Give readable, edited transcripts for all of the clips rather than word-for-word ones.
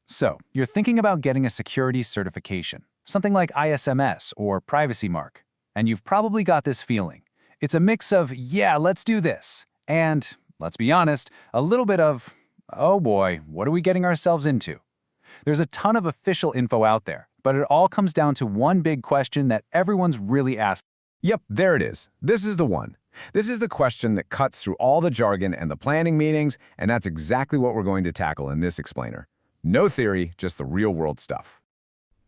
So, you're thinking about getting a security certification, something like ISMS or Privacy Mark, and you've probably got this feeling. It's a mix of, yeah, let's do this, and, let's be honest, a little bit of, oh boy, what are we getting ourselves into? There's a ton of official info out there, but it all comes down to one big question that everyone's really asking. Yep, there it is. This is the one. This is the question that cuts through all the jargon and the planning meetings, and that's exactly what we're going to tackle in this explainer. No theory, just the real-world stuff.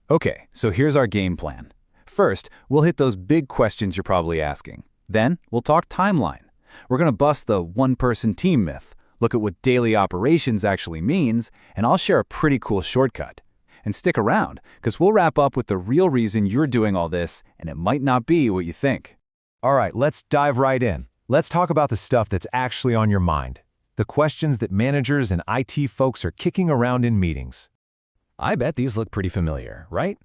Okay, so here's our game plan. First, we'll hit those big questions you're probably asking. Then, we'll talk timeline. We're going to bust the one-person team myth, look at what daily operations actually means, and I'll share a pretty cool shortcut. And stick around, because we'll wrap up with the real reason you're doing all this, and it might not be what you think. All right, let's dive right in. Let's talk about the stuff that's actually on your mind. The questions that managers and IT folks are kicking around in meetings. I bet these look pretty familiar, right?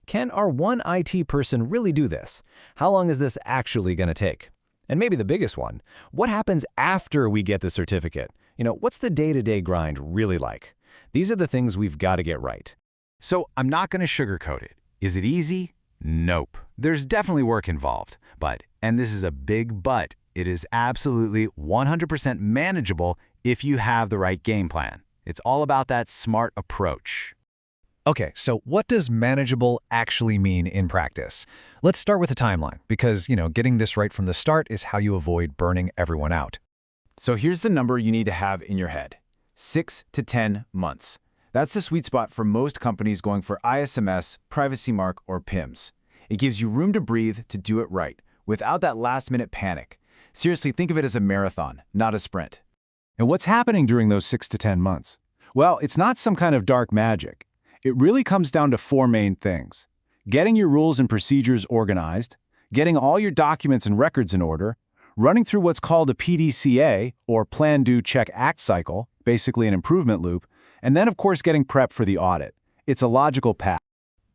Can our one IT person really do this? How long is this actually going to take? And maybe the biggest one, what happens after we get the certificate? What's the day-to-day grind really like? These are the things we've got to get right. So I'm not going to sugarcoat it. Is it easy? Nope. There's definitely work involved, but, and this is a big but, it is absolutely 100% manageable if you have the right game plan. It's all about that smart approach. Okay, so what does manageable actually mean in practice? Let's start with the timeline, because, getting this right from the start is how you avoid burning everyone out. So here's the number you need to have in your head. 6 to 10 months. That's the sweet spot for most companies going for ISMS, Privacy Mark, or PIMS. It gives you room to breathe to do it right, without that last-minute panic. Seriously, think of it as a marathon, not a sprint. And what's happening during those 6 to 10 months? Well, it's not some kind of dark magic. It really comes down to 4 main things. Getting your rules and procedures organized, getting all your documents and records in order, running through what's called a PDCA, or Plan, Do, Check, Act cycle, basically an improvement loop, and then, of course, getting prep for the audit. It's a logical path.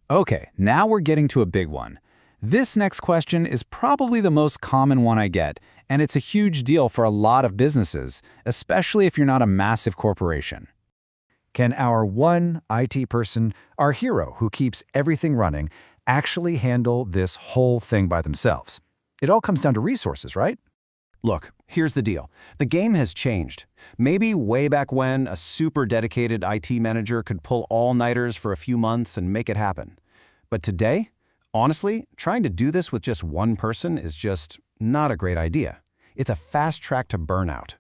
Okay, now we're getting to a big one. This next question is probably the most common one I get, and it's a huge deal for a lot of businesses, especially if you're not a massive corporation. Can our one IT person, our hero who keeps everything running, actually handle this whole thing by themselves? It all comes down to resources, right? Look, here's the deal. The game has changed. Maybe way back when a super dedicated IT manager could pull all-nighters for a few months and make it happen. But today, honestly, trying to do this with just one person is just not a great idea. It's a fast track to burnout.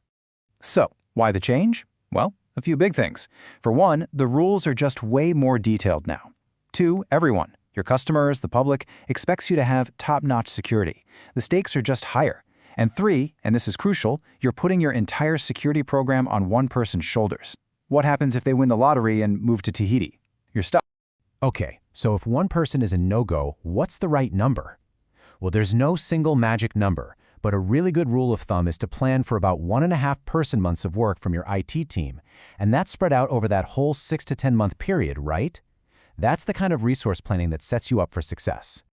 So, why the change? Well, a few big things. For one, the rules are just way more detailed now. 2, everyone, your customers, the public, expects you to have top-notch security. The stakes are just higher. And 3, and this is crucial, you're putting your entire security program on one person's shoulders. What happens if they win the lottery and move to Tahiti? You're stuck. Okay, so if one person is a no-go, what's the right number? Well, there's no single magic number, but a really good rule of thumb is to plan for about 1.5 person-months of work from your IT team, and that's spread out over that whole 6 to 10-month period, right? That's the kind of resource planning that sets you up for success.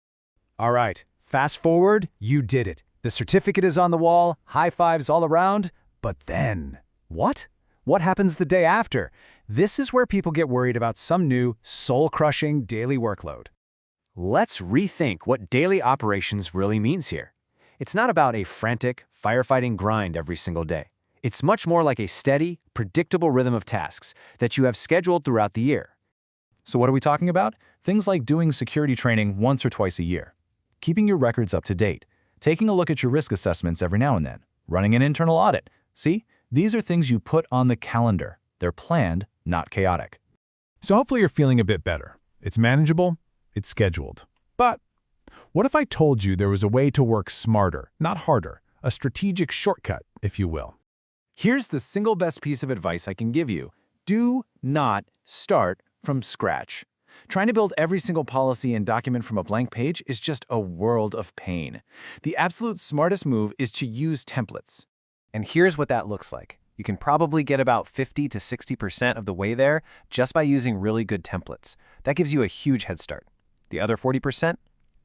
All right, fast forward, you did it. The certificate is on the wall, high fives all around, but then, what? What happens the day after? This is where people get worried about some new, soul-crushing daily workload. Let's rethink what daily operations really means here. It's not about a frantic, firefighting grind every single day. It's much more like a steady, predictable rhythm of tasks that you have scheduled throughout the year. So what are we talking about? Things like doing security training once or twice a year, keeping your records up to date, taking a look at your risk assessments every now and then, running an internal audit. See, these are things you put on the calendar. They're planned, not chaotic. So hopefully you're feeling a bit better. It's manageable, it's scheduled. But what if I told you there was a way to work smarter, not harder, a strategic shortcut, if you will? Here's the single best piece of advice I can give you. Do not start from scratch. Trying to build every single policy and document from a blank page is just a world of pain. The absolute smartest move is to use templates. And here's what that looks like. You can probably get about 50 to 60% of the way there just by using really good templates. That gives you a huge head start. The other 40%?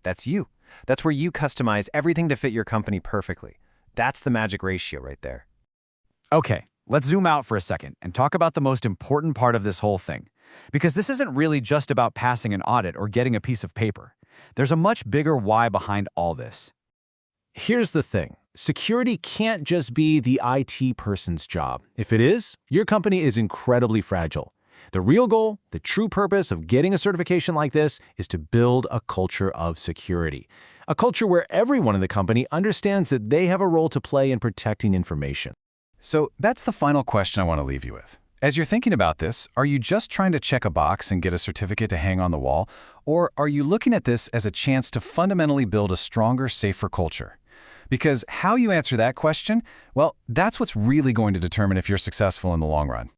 That's you. That's where you customize everything to fit your company perfectly. That's the magic ratio right there. Okay, let's zoom out for a second and talk about the most important part of this whole thing. Because this isn't really just about passing an audit or getting a piece of paper. There's a much bigger why behind all this. Here's the thing. Security can't just be the IT person's job. If it is, your company is incredibly fragile. The real goal, the true purpose of getting a certification like this is to build a culture of security. A culture where everyone in the company understands that they have a role to play in protecting information. So that's the final question I want to leave you with. As you're thinking about this, are you just trying to check a box and get a certificate to hang on the wall? Or are you looking at this as a chance to fundamentally build a stronger, safer culture? Because how you answer that question, well, that's what's really going to determine if you're successful in the long run.